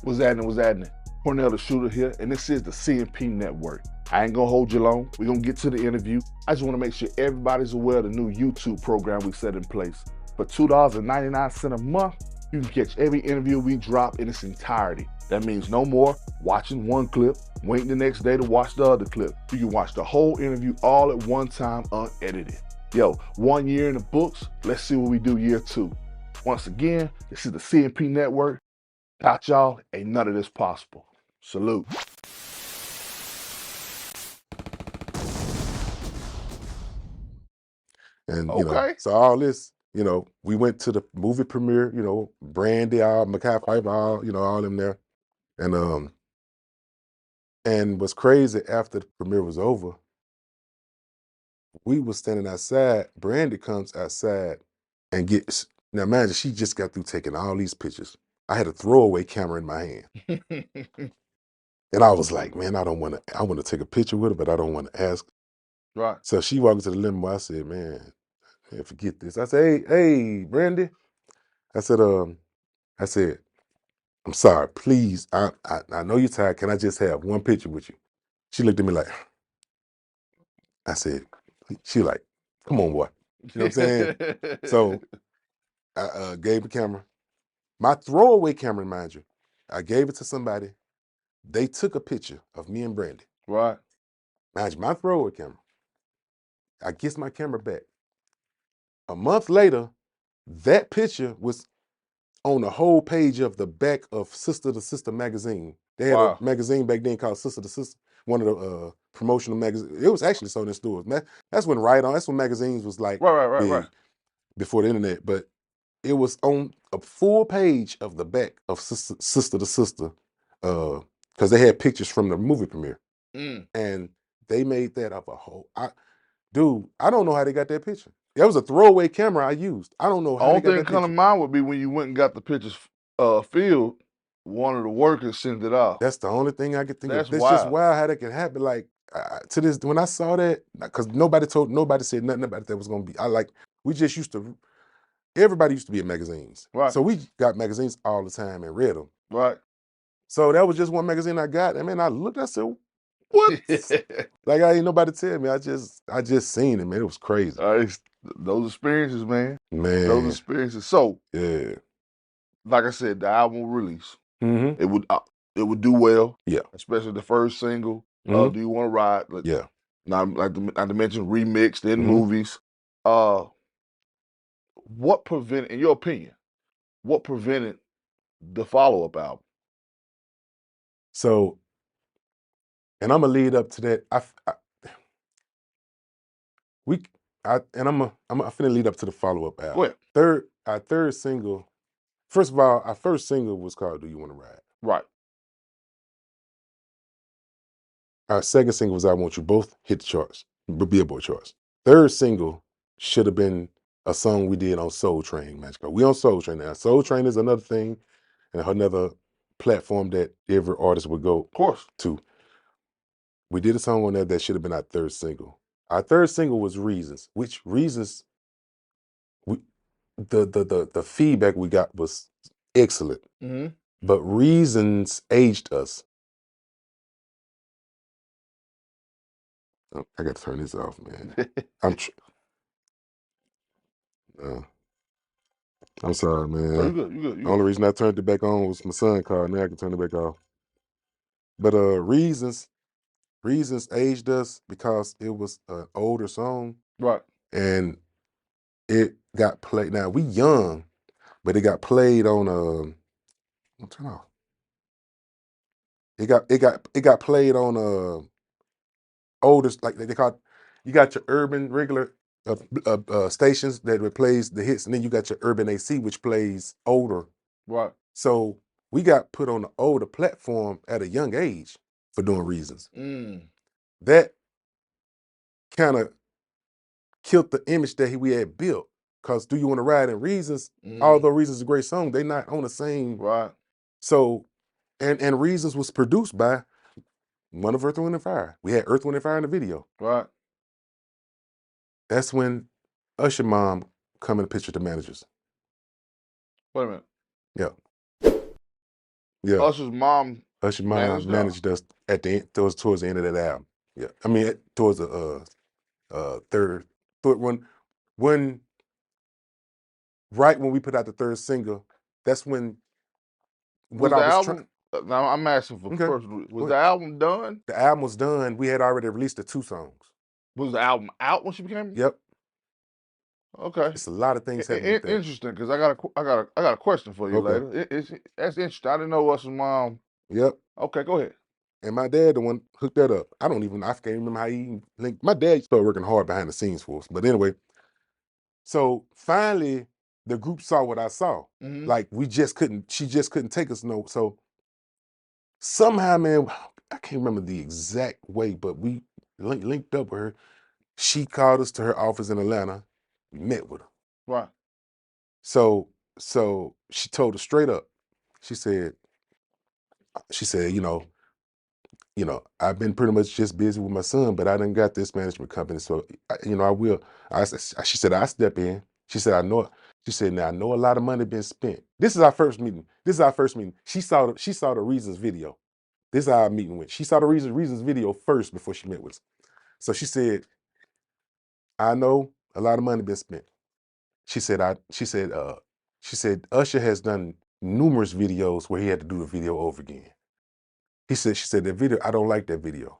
What's happening? What's happening? Cornell the Shooter here, and this is the C&P Network. I ain't gonna hold you long. We're gonna get to the interview. I just wanna make sure everybody's aware of the new YouTube program we set in place. For $2.99 a month, you can catch every interview we drop in its entirety. That means no more watching one clip, waiting the next day to watch the other clip. You can watch the whole interview all at one time, unedited. Yo, 1 year in the books. Let's see what we do year 2. Once again, this is the C&P Network. Without y'all, ain't none of this possible. Salute. And, Okay. so all this, we went to the movie premiere, Brandy, all, Mackay Pfeiffer, all them there. And what's crazy, after the premiere was over, we was standing outside. Brandy comes outside and now imagine, she just got through taking all these pictures. I had a throwaway camera in my hand. And I was like, man, I want to take a picture with her, but I don't want to ask. Right. So she walked to the limo. I said, man, forget this. I said, hey, Brandy. I said, I'm sorry, please. I know you're tired. Can I just have one picture with you? She looked at me like, I said, she like, come on, boy. You know what I'm saying? So I gave the camera. My throwaway camera, mind you. I gave it to somebody. They took a picture of me and Brandy. Right. Mind you, my throwaway camera. I get my camera back. A month later, that picture was on the whole page of the back of Sister to Sister magazine. They had Wow. a magazine back then called Sister to Sister, one of the promotional magazines. It was actually sold in stores. That's when that's when magazines was like Right. before the internet. But it was on a full page of the back of Sister to Sister, because they had pictures from the movie premiere. And they made that up a whole. Dude, I don't know how they got that picture. That was a throwaway camera I used. I don't know how Only they got thing that that come to picture. mind would be when you went and got the pictures filled, one of the workers sent it off. That's the only thing I could think That's of. That's just wild. wild how that can happen. Like to this, when I saw that, because nobody said nothing about that was gonna be. Everybody used to be in magazines. Right. So we got magazines all the time and read them. Right. So that was just one magazine I got. And man, I looked, I said, what? Like I ain't nobody tell me. I just seen it, man. It was crazy. Those experiences, man. Man. Those experiences. So, yeah. like I said, the album release. Mm-hmm. It would do well. Yeah. Especially the first single. Mm-hmm. Do You Want to Ride? Yeah. Not to mention remixed in Mhm. movies. What prevented, in your opinion, what prevented the follow-up album? So, and I'm gonna lead up to that. I'm finna lead up to the follow-up album. Go ahead. Our third single. First of all, our first single was called "Do You Want to Ride?" Right. Our second single was "I Want You Both," hit the charts, Billboard charts. Third single should have been a song we did on Soul Train, man. We on Soul Train now. Soul Train is another thing, and another platform that every artist would go Of course. to. We did a song on there that should have been our third single. Our third single was "Reasons," which Reasons, the feedback we got was excellent. Mm-hmm. But Reasons aged us. Oh, I got to turn this off, man. I'm sorry, man. No, you good. The only reason I turned it back on was my son called. Now I can turn it back off. But Reasons aged us because it was an older song. Right. And it got played. Now we young, but it got played on turn off. It got played on older, like they call. You got your urban regular stations that plays the hits, and then you got your urban AC, which plays older. Right. So we got put on the older platform at a young age for doing Reasons. That kind of killed the image that we had built. Because Do You Want to Ride and Reasons, although Reasons is a great song, they not on the same. Right. So, and Reasons was produced by one of Earth, Wind, and Fire. We had Earth, Wind, and Fire in the video. Right. That's when Usher mom come in the picture, the managers. Wait a minute. Yeah. Yeah. Usher's mom Usher's mom managed y'all. managed us at the end, towards the end of that album. Yeah. I mean, towards the third when right when we put out the third single, that's when what Was I the was trying. album? Now I'm asking for Okay. personal. Was Go the ahead. album done? The album was done. We had already released the 2 songs. Was the album out when she became? Yep. Okay. It's a lot of things happened with that. Interesting, because I got a question for you Okay. later. That's interesting. I didn't know Usher's mom. Yep. Okay, go ahead. And my dad, the one hooked that up. I can't remember how he even linked. My dad started working hard behind the scenes for us. But anyway, so finally the group saw what I saw. Mm-hmm. Like she just couldn't take us no. So somehow, man, I can't remember the exact way, but we linked up with her. She called us to her office in Atlanta. We met with her. Right. So she told us straight up. She said, I've been pretty much just busy with my son, but I done got this management company. So, I will. She said, I step in. She said, I know it. She said, now I know a lot of money been spent. This is our first meeting. She saw the Reasons video. This is our meeting went. She saw the Reasons video first before she met with us. So she said, I know a lot of money been spent. She said, Usher has done numerous videos where he had to do the video over again. She said, that video, I don't like that video.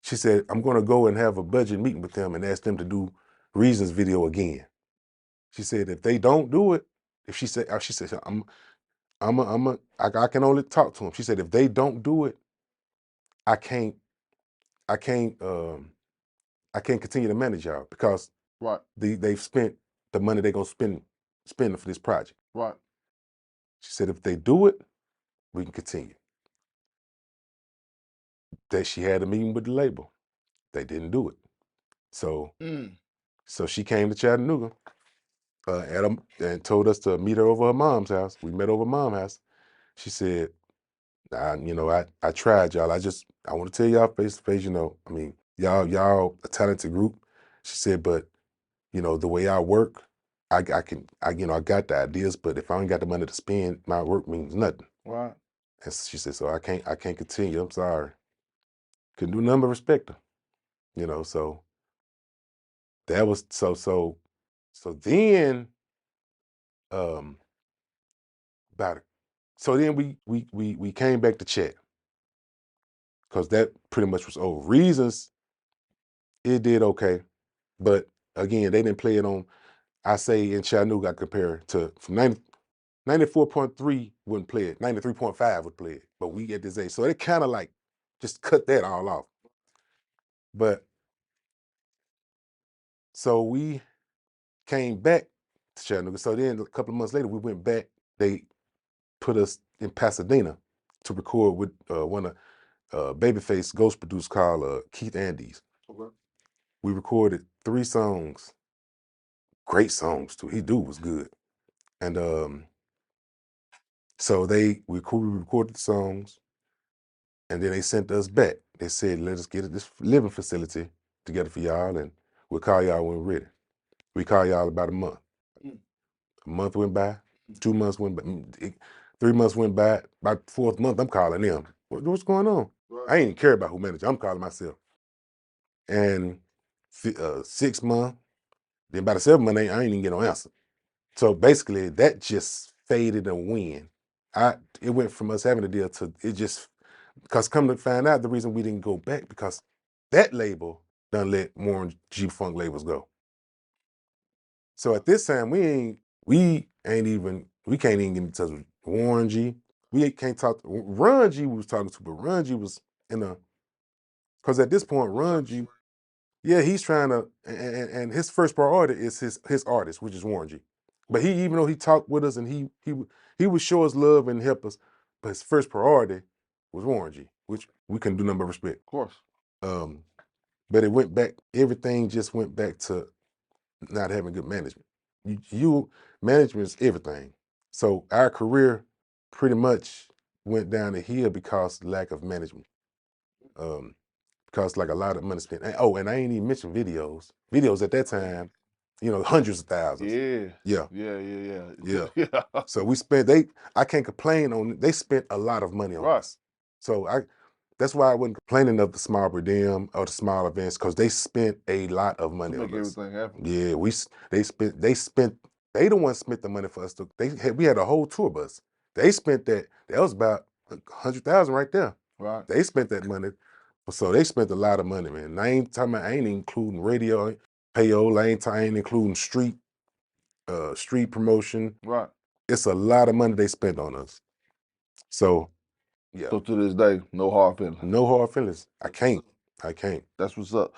She said, I'm going to go and have a budget meeting with them and ask them to do Reasons video again. She said, if they don't do it, she said, I can only talk to them. She said, if they don't do it, I can't, I can't, I can't continue to manage y'all because Right. they've spent the money they're going to spend for this project. Right. She said, if they do it, we can continue. That she had a meeting with the label. They didn't do it. So, so she came to Chattanooga and told us to meet her over her mom's house. We met over mom's house. She said, I tried, y'all. I want to tell y'all face to face, I mean, y'all a talented group. She said, but the way I work, I got the ideas, but if I ain't got the money to spend, my work means nothing. Right. And she said, so I can't continue. I'm sorry. Couldn't do nothing but respect her, so that was so then um about it. So then we came back to chat because that pretty much was over. Reasons, it did okay, but again, they didn't play it on. I say in Chattanooga, I compare to from 94.3 wouldn't play it, 93.5 would play it, but we get this age, so it kind of like just cut that all off. But so we came back to Chattanooga. So then a couple of months later, we went back. They put us in Pasadena to record with one of Babyface ghost producers called Keith Andes. Okay. We recorded 3 songs, great songs too. He dude was good, and so we recorded the songs, and then they sent us back. They said, "Let us get this living facility together for y'all, and we'll call y'all when we're ready." We called y'all about a month. A month went by, 2 months went by, 3 months went by. About the 4th month, I'm calling them. What's going on? Right. I ain't even care about who managed. I'm calling myself. And 6 months, then by the 7th month, I ain't even get no answer. So basically, that just faded and went. It went from us having a deal to it just because come to find out the reason we didn't go back because that label done let Warren G Funk labels go. So at this time, we can't even get in touch with Warren G. We can't talk. Run G was talking to, but Run G was in a because at this point, Run G, yeah, he's trying to, and his first priority is his artist, which is Warren G. But he, even though he talked with us and he would show us love and help us, but his first priority was Warren G, which we couldn't do nothing but respect. Of course. But it went back. Everything just went back to not having good management. Management is everything. So our career pretty much went down the hill because lack of management. Because like a lot of money spent. And I ain't even mentioned videos. Videos at that time, you know, hundreds of thousands. Yeah. Yeah. Yeah. Yeah. So we spent, I can't complain on, they spent a lot of money on Right. us. So that's why I wasn't complaining of the small per diem or the small events, because they spent a lot of money To make on us. everything happen. Yeah, they the ones spent the money for us. We had a whole tour bus. They spent that. That was about 100,000 right there. Right. They spent that money. So they spent a lot of money, man. I ain't including radio, payola. I ain't including street promotion. Right. It's a lot of money they spent on us. So, yeah. So to this day, no hard feelings. No hard feelings. I can't. That's what's up.